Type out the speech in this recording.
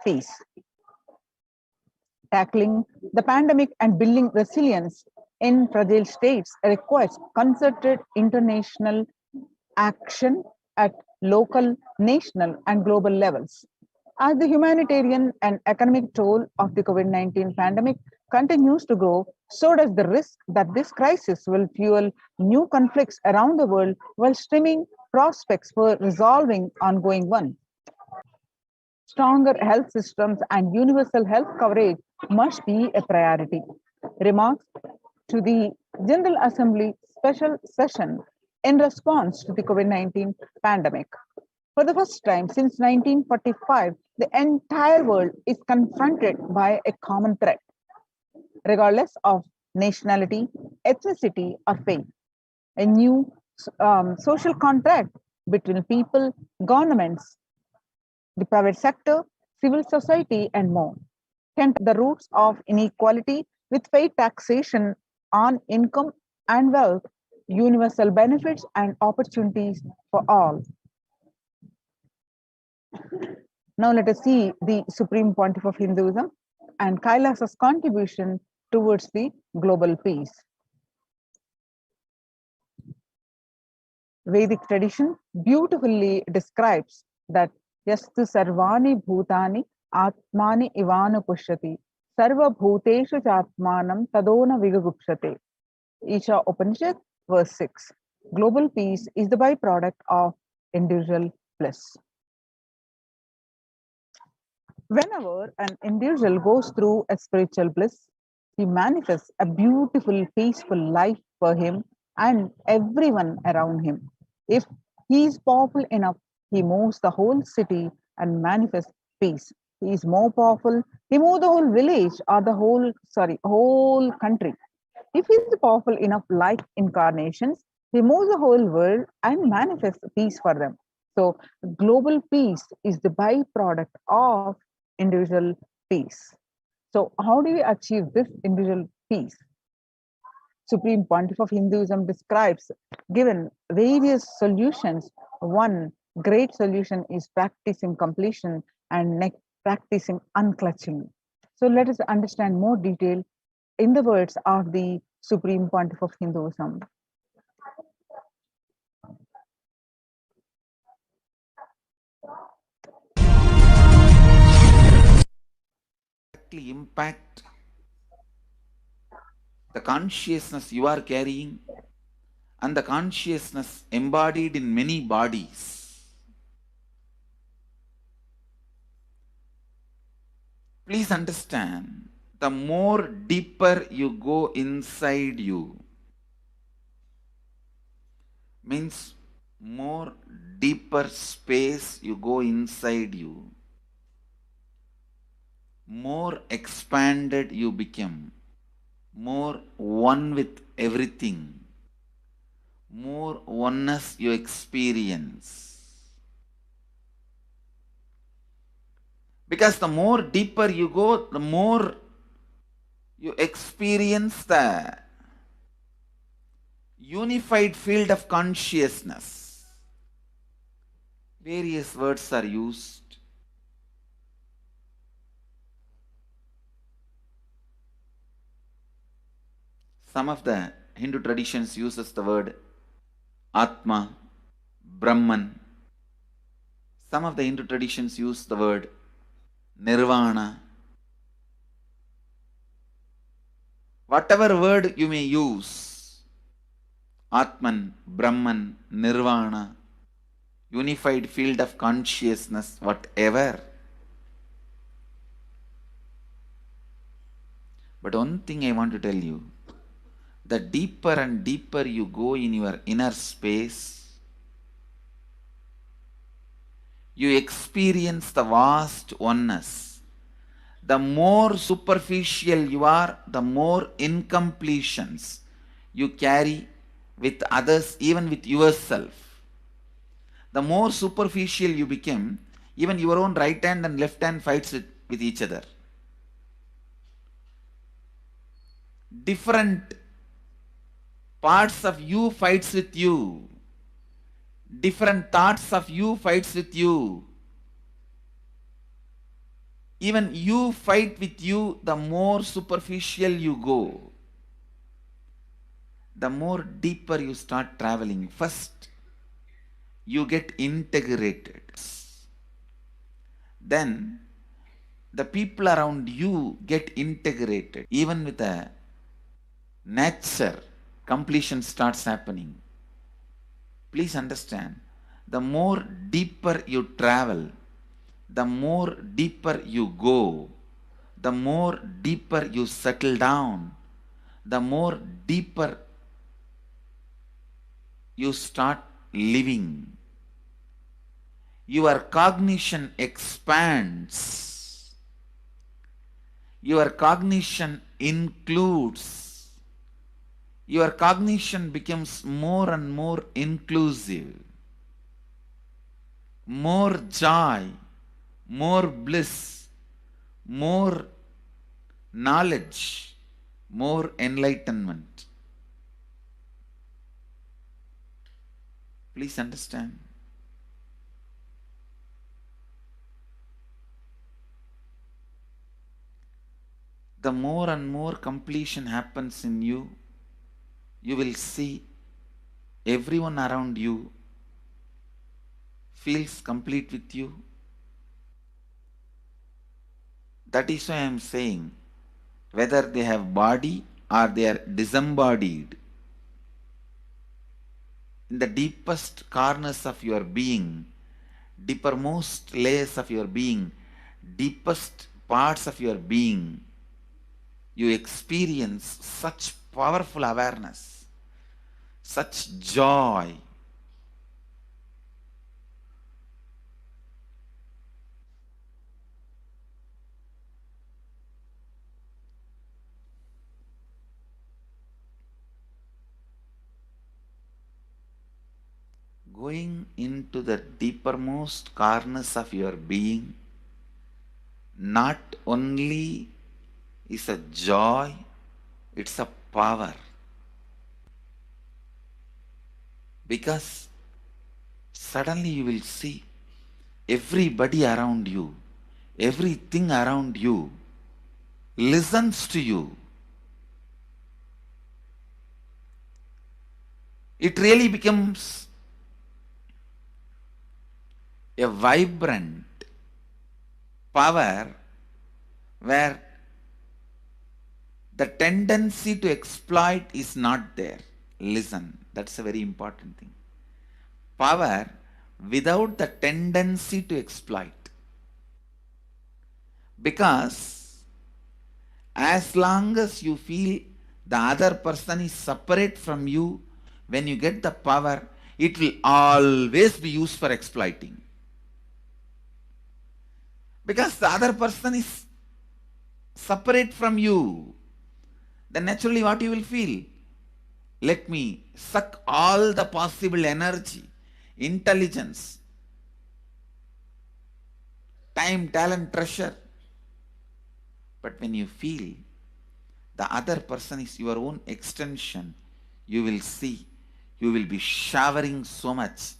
face. Tackling the pandemic and building resilience in fragile states requires concerted international action at local, national, and global levels. As the humanitarian and economic toll of the COVID-19 pandemic continues to grow, so does the risk that this crisis will fuel new conflicts around the world while stemming prospects for resolving ongoing ones. Stronger health systems and universal health coverage must be a priority. Remarks to the General Assembly special session in response to the COVID-19 pandemic. For the first time since 1945, the entire world is confronted by a common threat, regardless of nationality, ethnicity, or faith. A new social contract between people, governments, the private sector, civil society, and more can the roots of inequality with fair taxation on income and wealth, universal benefits and opportunities for all. Now let us see the Supreme Pontiff of Hinduism and Kailasa's contribution towards the global peace. Vedic tradition beautifully describes that Yastu Sarvani Bhutani Atmani Ivana Pushyati Sarva Bhuteshu Chatmanam Tadona Vigagupshate. Isha Upanishad, verse 6. Global peace is the byproduct of individual bliss. Whenever an individual goes through a spiritual bliss, he manifests a beautiful, peaceful life for him and everyone around him. If he is powerful enough, he moves the whole city and manifests peace. He is more powerful, he moves the whole village or the whole country. If he is powerful enough like incarnations, he moves the whole world and manifests peace for them. So global peace is the byproduct of individual peace. So how do we achieve this individual peace? Supreme Pontiff of Hinduism describes, given various solutions, one great solution is practicing completion and practicing unclutching. So let us understand more detail in the words of the Supreme Pontiff of Hinduism. Impact the consciousness you are carrying and the consciousness embodied in many bodies. Please understand, the more deeper you go inside you, means more deeper space you go inside you, more expanded you become, more one with everything, more oneness you experience. Because the more deeper you go, the more you experience the unified field of consciousness. Various words are used. Some of the Hindu traditions uses the word Atma, Brahman. Some of the Hindu traditions use the word Nirvana. Whatever word you may use, Atman, Brahman, Nirvana, unified field of consciousness, whatever. But one thing I want to tell you, the deeper and deeper you go in your inner space, you experience the vast oneness. The more superficial you are, the more incompletions you carry with others, even with yourself. The more superficial you become, even your own right hand and left hand fights with each other. Different parts of you fights with you. Different thoughts of you fights with you. Even you fight with you, the more superficial you go, the more deeper you start traveling. First, you get integrated. Then, the people around you get integrated. Even with a nature, completion starts happening. Please understand, the more deeper you travel, the more deeper you go, the more deeper you settle down, the more deeper you start living. Your cognition expands. Your cognition includes. Your cognition becomes more and more inclusive. More joy, more bliss, more knowledge, more enlightenment. Please understand. The more and more completion happens in you, you will see everyone around you feels complete with you. That is why I am saying, whether they have body or they are disembodied, in the deepest corners of your being, deepermost layers of your being, deepest parts of your being, you experience such powerful awareness, such joy. Going into the deepermost corners of your being not only is a joy, it's a power. Because suddenly you will see everybody around you, everything around you listens to you. It really becomes a vibrant power where the tendency to exploit is not there. Listen, that's a very important thing. Power without the tendency to exploit. Because as long as you feel the other person is separate from you, when you get the power, it will always be used for exploiting. Because the other person is separate from you, then naturally what you will feel? Let me suck all the possible energy, intelligence, time, talent, treasure. But when you feel the other person is your own extension, you will see, you will be showering so much